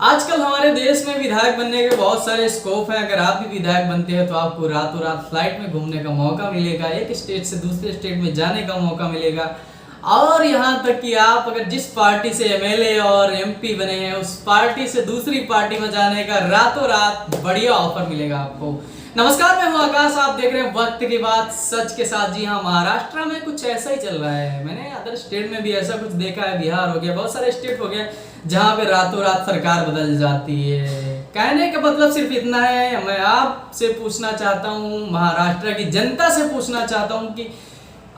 आजकल हमारे देश में विधायक बनने के बहुत सारे स्कोप हैं। अगर आप भी विधायक बनते हैं तो आपको रातों रात फ्लाइट में घूमने का मौका मिलेगा, एक स्टेट से दूसरे स्टेट में जाने का मौका मिलेगा, और यहाँ तक कि आप अगर जिस पार्टी से एमएलए और एमपी बने हैं उस पार्टी से दूसरी पार्टी में जाने का रातों रात बढ़िया ऑफर मिलेगा आपको। नमस्कार, मैं हूँ आकाश, आप देख रहे हैं वक्त की बात सच के साथ। जी हाँ, महाराष्ट्र में कुछ ऐसा ही चल रहा है। मैंने अदर स्टेट में भी ऐसा कुछ देखा है, बिहार हो गया, बहुत सारे स्टेट हो गए जहाँ पे रातों रात सरकार बदल जाती है। कहने का मतलब सिर्फ इतना है, मैं आपसे पूछना चाहता हूँ, महाराष्ट्र की जनता से पूछना चाहता हूँ कि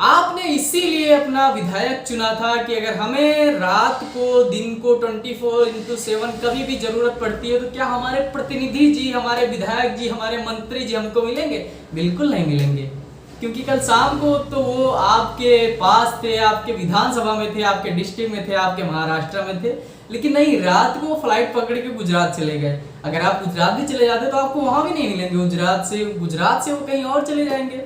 आपने इसीलिए अपना विधायक चुना था कि अगर हमें रात को दिन को 24x7 कभी भी जरूरत पड़ती है तो क्या हमारे प्रतिनिधि जी, हमारे विधायक जी, हमारे मंत्री जी हमको मिलेंगे? बिल्कुल नहीं मिलेंगे, क्योंकि कल शाम को तो वो आपके पास थे, आपके विधानसभा में थे, आपके डिस्ट्रिक्ट में थे, आपके महाराष्ट्र में थे, लेकिन नहीं, रात को फ्लाइट पकड़ के गुजरात चले गए। अगर आप गुजरात भी चले जाते तो आपको वहां भी नहीं मिलेंगे, गुजरात से वो कहीं और चले जाएंगे।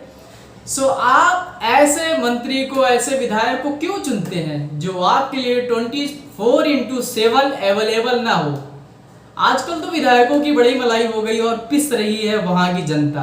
आप ऐसे मंत्री को, ऐसे विधायक को क्यों चुनते हैं जो आपके लिए 24x7 अवेलेबल ना हो? आजकल तो विधायकों की बड़ी मलाई हो गई और पिस रही है वहां की जनता।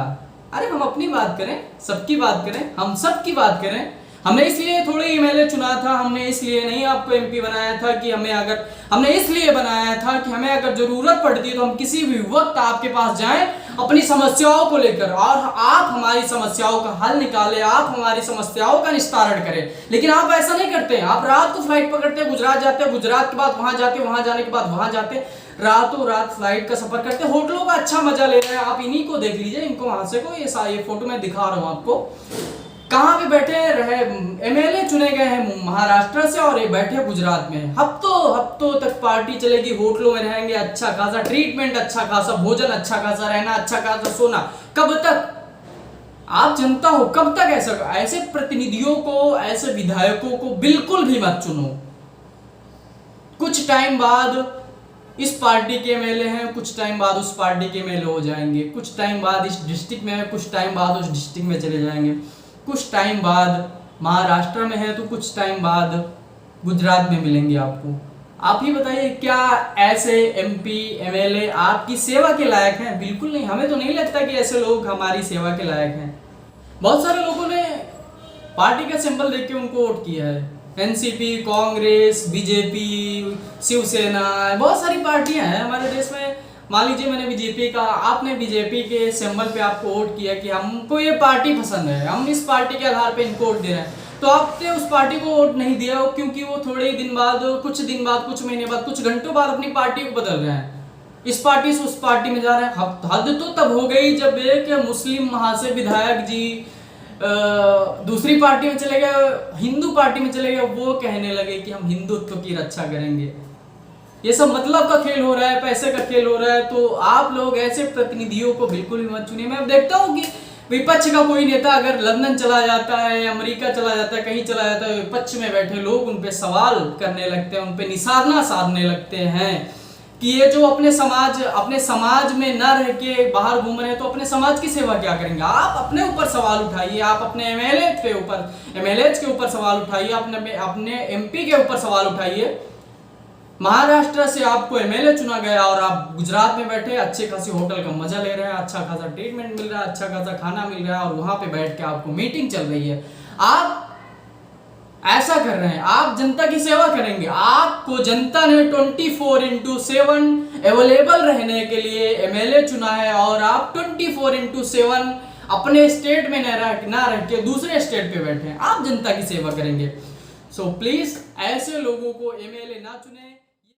अरे हम अपनी बात करें, सबकी बात करें, हम सबकी बात करें। हमने इसलिए थोड़ी एमएलए चुना था, हमने इसलिए नहीं आपको एमपी बनाया था कि हमने इसलिए बनाया था कि हमें अगर जरूरत पड़ती है तो हम किसी भी वक्त आपके पास जाएं अपनी समस्याओं को लेकर, और आप हमारी समस्याओं का हल निकालें, आप हमारी समस्याओं का निस्तारण करें। लेकिन आप ऐसा नहीं करते। आप रात को फ्लाइट पकड़ते, गुजरात जाते, गुजरात के बाद वहां जाते, वहां जाने के बाद वहां जाते, रातों रात फ्लाइट का सफर करते, होटलों का अच्छा मजा ले रहे हैं। आप इन्हीं को देख लीजिए, इनको वहां से को ये फोटो मैं दिखा रहा हूं आपको, कहाँ पे बैठे रहे। एमएलए चुने गए हैं महाराष्ट्र से और ये बैठे गुजरात में। हफ्तों तक पार्टी चलेगी, होटलों में रहेंगे, अच्छा खासा ट्रीटमेंट, अच्छा खासा भोजन, अच्छा खासा रहना, अच्छा खासा सोना। कब तक आप जनता हो, कब तक ऐसे प्रतिनिधियों को, ऐसे विधायकों को बिल्कुल भी मत चुनो। कुछ टाइम बाद इस पार्टी के एमएलए हैं, कुछ टाइम बाद उस पार्टी के एमएलए हो जाएंगे, कुछ टाइम बाद इस डिस्ट्रिक्ट में है, कुछ टाइम बाद उस डिस्ट्रिक्ट में चले जाएंगे, कुछ टाइम बाद महाराष्ट्र में है तो कुछ टाइम बाद गुजरात में मिलेंगे आपको। आप ही बताइए, क्या ऐसे एमपी एमएलए आपकी सेवा के लायक हैं? बिल्कुल नहीं। हमें तो नहीं लगता कि ऐसे लोग हमारी सेवा के लायक हैं। बहुत सारे लोगों ने पार्टी का सिंबल देख के उनको वोट किया है। एनसीपी, कांग्रेस, बीजेपी, शिवसेना, बहुत सारी पार्टियां हैं हमारे देश में। मान लीजिए मैंने बीजेपी का, आपने बीजेपी के सिंबल पे आपको वोट किया कि हमको ये पार्टी पसंद है, हम इस पार्टी के आधार पे इनको वोट दे रहे हैं, तो आपने उस पार्टी को वोट नहीं दिया हो, क्योंकि वो थोड़े दिन बाद, कुछ दिन बाद, कुछ महीने बाद, कुछ घंटों बाद अपनी पार्टी को बदल रहे हैं, इस पार्टी से उस पार्टी में जा रहे हैं। हद तो तब हो गई जब एक मुस्लिम महाशय विधायक जी दूसरी पार्टी में चले गए, हिंदू पार्टी में चले गए, वो कहने लगे कि हम हिंदुत्व की रक्षा करेंगे। ये सब मतलब का खेल हो रहा है, पैसे का खेल हो रहा है। तो आप लोग ऐसे प्रतिनिधियों को बिल्कुल भी मत चुनिए। मैं देखता हूँ कि विपक्ष का कोई नेता अगर लंदन चला जाता है, अमेरिका चला जाता है, कहीं चला जाता है, विपक्ष में बैठे लोग उन पे सवाल करने लगते हैं, उन पे निशाना साधने लगते हैं कि ये जो अपने समाज में न रह के बाहर घूम रहे हैं तो अपने समाज की सेवा क्या करेंगे? आप अपने ऊपर सवाल उठाइए, आप अपने एमएलए के ऊपर सवाल उठाइए, अपने एमपी के ऊपर सवाल उठाइए। महाराष्ट्र से आपको एमएलए चुना गया और आप गुजरात में बैठे अच्छे खासी होटल का मजा ले रहे हैं, अच्छा खासा ट्रीटमेंट मिल रहा है, अच्छा खासा खाना मिल रहा है, और वहां पे बैठ के आपको मीटिंग चल रही है। आप ऐसा कर रहे हैं, आप जनता की सेवा करेंगे। आपको जनता ने 24x7 अवेलेबल रहने के लिए एमएलए चुना है, और आप 24x7 अपने स्टेट में ना रह के दूसरे स्टेट पे बैठे हैं। आप जनता की सेवा करेंगे। सो प्लीज ऐसे लोगों को एमएलए ना चुने।